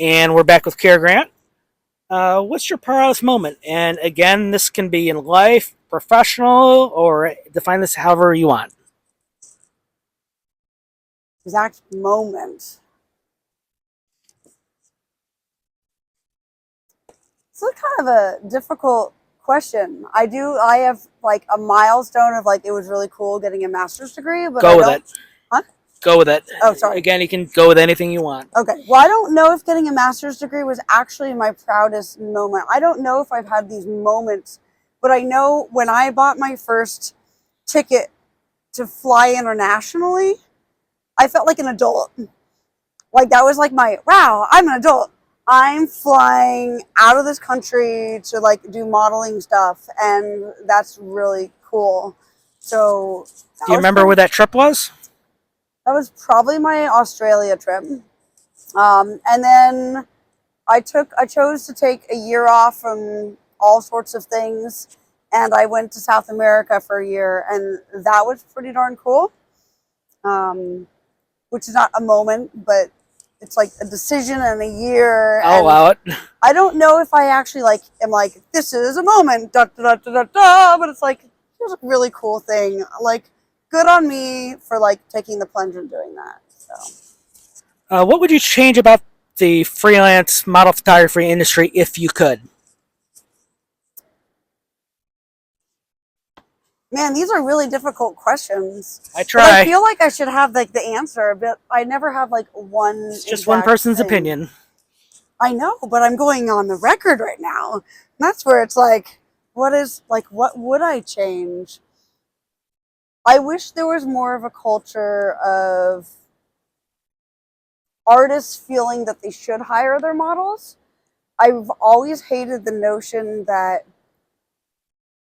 And we're back with Keira Grant. What's your proudest moment? And again, this can be in life, professional, or define this however you want. Exact moment. It's kind of a difficult question. I have like a milestone of like, it was really cool getting a master's degree, but Go with it. Huh? Go with it. Oh, sorry. Again, you can go with anything you want. Okay. Well, I don't know if getting a master's degree was actually my proudest moment. I don't know if I've had these moments, but I know when I bought my first ticket to fly internationally, I felt like an adult. Like that was like wow, I'm an adult. I'm flying out of this country to like do modeling stuff, and that's really cool. So, Do you remember where that trip was? That was probably my Australia trip. And then I chose to take a year off from all sorts of things, and I went to South America for a year, and that was pretty darn cool. Which is not a moment, but it's like a decision and a year. I'll allow it. I don't know if I actually like am like, this is a moment, da da da da da da, but it's like, here's a really cool thing. Like, good on me for like taking the plunge and doing that. So, what would you change about the freelance model photography industry if you could? man, these are really difficult questions. I try. But I feel like I should have like the answer, but I never have like one. It's just one person's thing. opinion. I know, but I'm going on the record right now. And that's where it's like, what would I change? I wish there was more of a culture of artists feeling that they should hire their models. I've always hated the notion that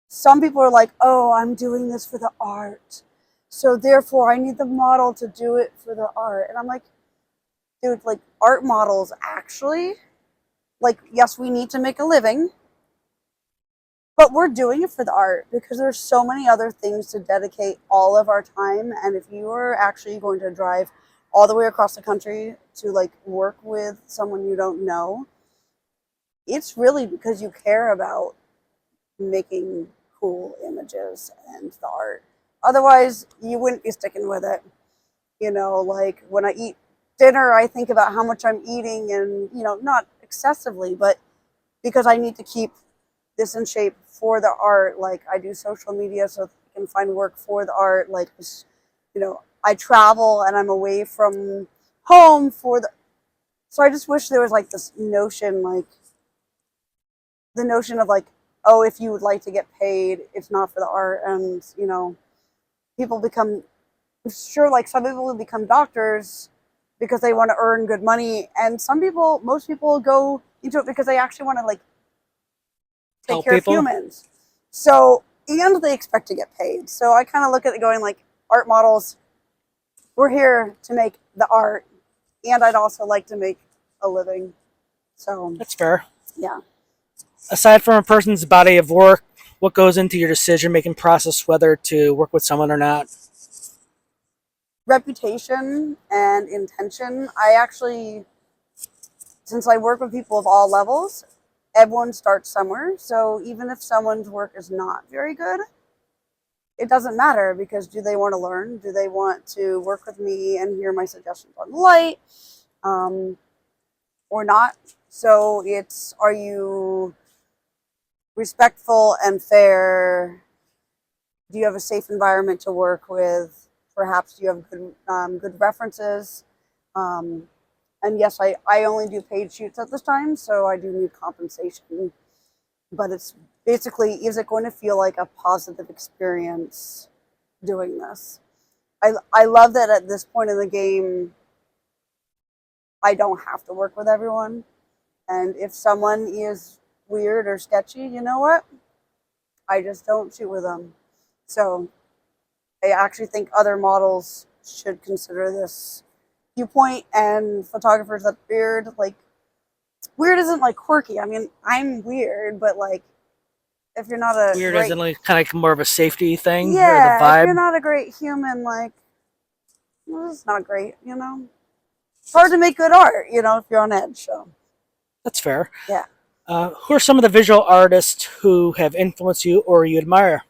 some people are like, oh, I'm doing this for the art, so therefore I need the model to do it for the art. And I'm like, dude, like art models actually, like, yes, we need to make a living, but we're doing it for the art because there's so many other things to dedicate all of our time. And if you are actually going to drive all the way across the country to like work with someone you don't know, it's really because you care about making cool images and the art. Otherwise, you wouldn't be sticking with it. You know, like when I eat dinner, I think about how much I'm eating, and, you know, not excessively, but because I need to keep this in shape for the art. Like I do social media so I can find work for the art. Like, you know, I travel and I'm away from home for the, so I just wish there was like this notion, like the notion of like, oh, if you would like to get paid, it's not for the art. And, you know, people become, I'm sure like some people will become doctors because they want to earn good money. And some people, most people go into it because they actually want to like take Help care people. of humans. So, and they expect to get paid. So I kind of look at it going like, art models, we're here to make the art. And I'd also like to make a living. So that's fair. Yeah. Aside from a person's body of work, what goes into your decision-making process whether to work with someone or not? Reputation and intention. I actually, since I work with people of all levels, everyone starts somewhere. So even if someone's work is not very good, it doesn't matter, because do they want to learn? Do they want to work with me and hear my suggestions on light, or not? So it's, are you respectful and fair? Do you have a safe environment to work with? Perhaps you have good references. And yes, I only do paid shoots at this time, so I do need compensation. But it's basically, is it going to feel like a positive experience doing this? I love that at this point in the game, I don't have to work with everyone. And if someone is weird or sketchy, you know what? I just don't shoot with them. So I actually think other models should consider this viewpoint, and photographers that weird, like, weird isn't like quirky. I mean, I'm weird, but like, if you're not a Weird great, isn't like kind of more of a safety thing, or the yeah, if you're vibe. not a great human, like, well, it's not great, you know. It's hard to make good art, you know, if you're on edge. So That's fair. Yeah. Who are some of the visual artists who have influenced you or you admire?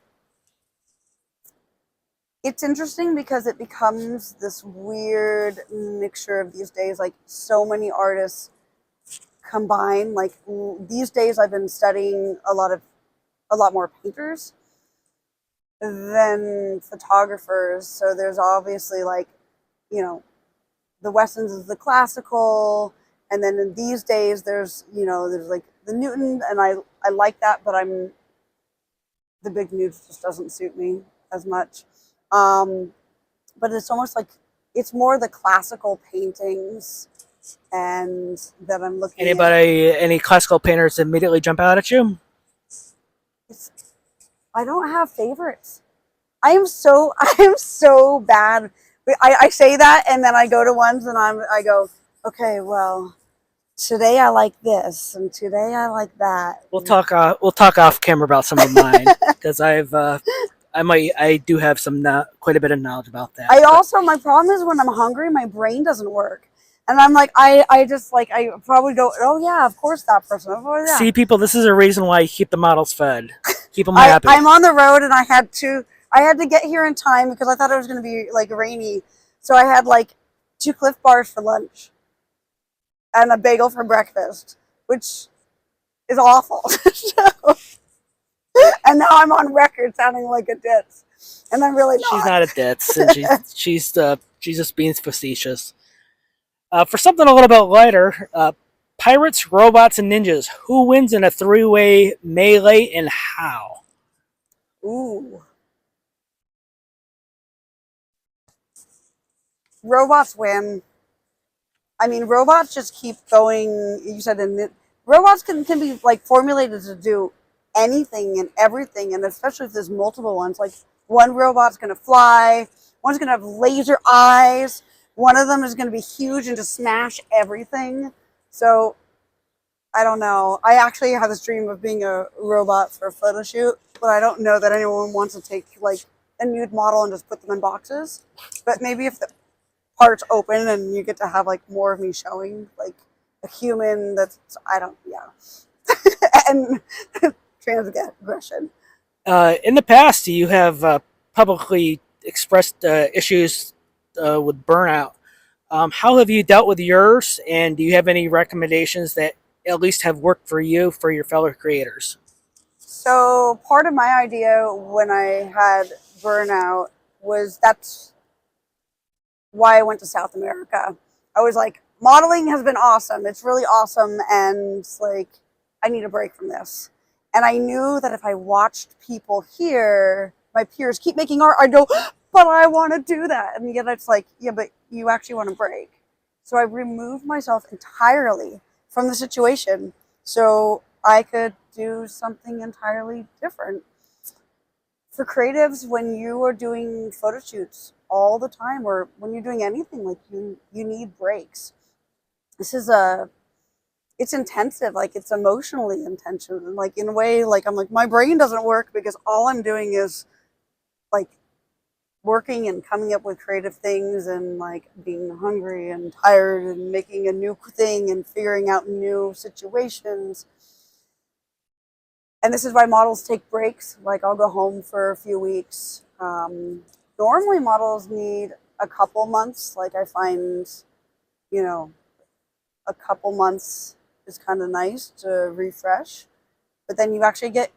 It's interesting because it becomes this weird mixture of these days. Like so many artists combine. Like these days, I've been studying a lot more painters than photographers. So there's obviously like, you know, the Westons is the classical, and then in these days there's like the Newton, and I like that, but I'm the big nudes just doesn't suit me as much. Um, but it's almost like it's more the classical paintings and that I'm looking at. Any classical painters immediately jump out at you? It's, I don't have favorites. I am so bad. I say that and then I go to ones and I go, okay, well, today I like this and today I like that. We'll talk. We'll talk off camera about some of mine because I do have quite a bit of knowledge about that. I also, my problem is when I'm hungry, my brain doesn't work. And I'm like, I just like, I probably go, oh yeah, of course that person. Oh yeah. See, people, this is a reason why you keep the models fed. Keep them happy. I'm on the road and I had to get here in time because I thought it was going to be like rainy. So I had like 2 Cliff Bars for lunch and a bagel for breakfast, which is awful. So, and now I'm on record sounding like a ditz, and I'm really not. She's not a ditz, and she's just being facetious. For something a little bit lighter, pirates, robots, and ninjas. Who wins in a three-way melee and how? Ooh, robots win. I mean, robots just keep going. You said robots can be like formulated to do anything and everything, and especially if there's multiple ones. Like one robot's gonna fly, one's gonna have laser eyes, one of them is gonna be huge and just smash everything. So I don't know. I actually have this dream of being a robot for a photo shoot, but I don't know that anyone wants to take like a nude model and just put them in boxes. But maybe if the parts open and you get to have like more of me showing like a human that's I don't and transgression. In the past, you have publicly expressed issues with burnout. How have you dealt with yours, and do you have any recommendations that at least have worked for you for your fellow creators? So part of my idea when I had burnout was that's why I went to South America. I was like, modeling has been awesome. It's really awesome. And like, I need a break from this. And I knew that if I watched people here, my peers keep making art, I'd go, but I want to do that. And yet it's like, yeah, but you actually want to break. So I removed myself entirely from the situation so I could do something entirely different. For creatives, when you are doing photo shoots all the time or when you're doing anything, like you need breaks. This is it's intensive, like it's emotionally intensive, and like in a way, like I'm like my brain doesn't work because all I'm doing is like working and coming up with creative things and like being hungry and tired and making a new thing and figuring out new situations. And this is why models take breaks. Like I'll go home for a few weeks. Normally models need a couple months. Like I find, you know, a couple months is kind of nice to refresh. But then you have to get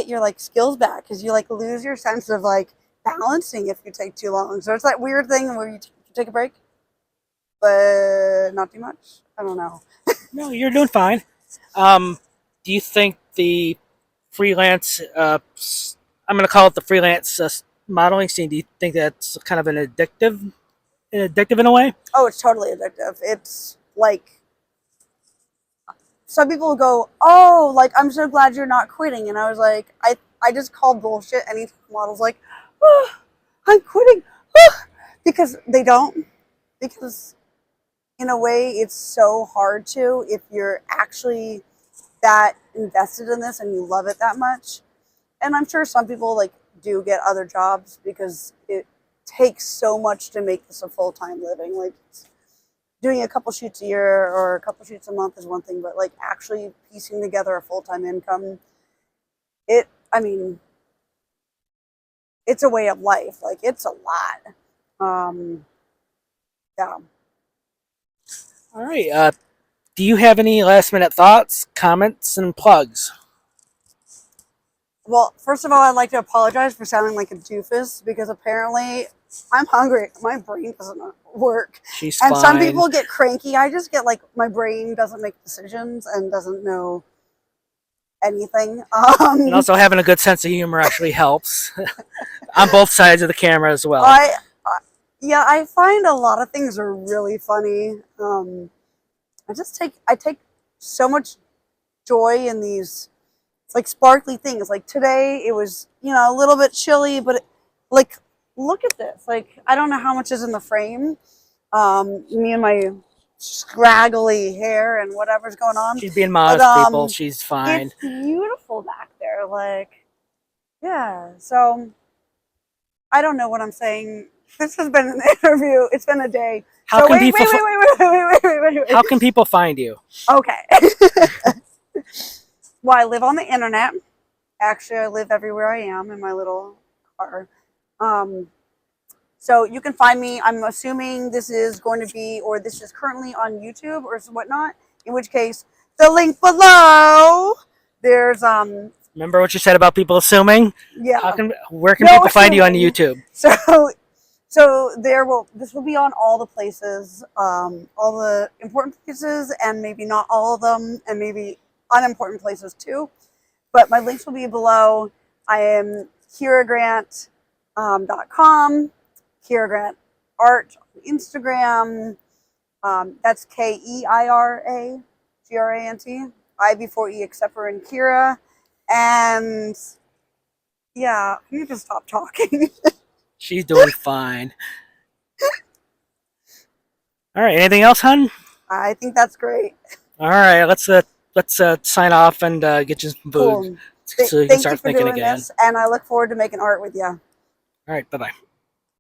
your like skills back because you like lose your sense of like balancing if you take too long. So it's that weird thing where you take a break, but not too much. I don't know. No, you're doing fine. Do you think the freelance, I'm going to call it the freelance modeling scene, do you think that's kind of addictive in a way? Oh, it's totally addictive. It's like some people go, "Oh, like I'm so glad you're not quitting," and I was like, I just call bullshit. Any model's like, "Oh, I'm quitting," oh, because they don't. Because in a way, it's so hard to if you're actually that invested in this and you love it that much. And I'm sure some people like do get other jobs because it takes so much to make this a full-time living. Like doing a couple shoots a year or a couple shoots a month is one thing, but like actually piecing together a full-time income, I mean, it's a way of life. Like it's a lot. Yeah. All right. Do you have any last minute thoughts, comments, and plugs? Well, first of all, I'd like to apologize for sounding like a doofus because apparently I'm hungry. My brain doesn't work. She's And fine. some people get cranky. I just get like my brain doesn't make decisions and doesn't know anything. And also, having a good sense of humor actually helps on both sides of the camera as well. Yeah, I find a lot of things are really funny. I take so much joy in these like sparkly things. Like today, it was a little bit chilly, but like look at this. Like I don't know how much is in the frame. Me and my scraggly hair and whatever's going on. She's being modest, people. She's fine. It's beautiful back there. Like, yeah. So I don't know what I'm saying. This has been an interview. It's been a day. How can How can people find you? Okay. Well, I live on the internet. Actually, I live everywhere I am in my little car. So you can find me. I'm assuming this is going to be, or this is currently on YouTube or whatnot. In which case, the link below. There's Remember what you said about people assuming? Yeah. Where can people find you on YouTube? So this will be on all the places, all the important places, and maybe not all of them, and maybe unimportant places too. But my links will be below. I am Keira Grant .com, Keira Grant Art on Instagram. That's Keira Grant. I before E except for in Keira. And yeah, you just stop talking. She's doing fine. All right. Anything else, hon? I think that's great. All right. Let's sign off and get you some food Cool. so you can start thinking again. This, and I look forward to making art with you. All right. Bye bye.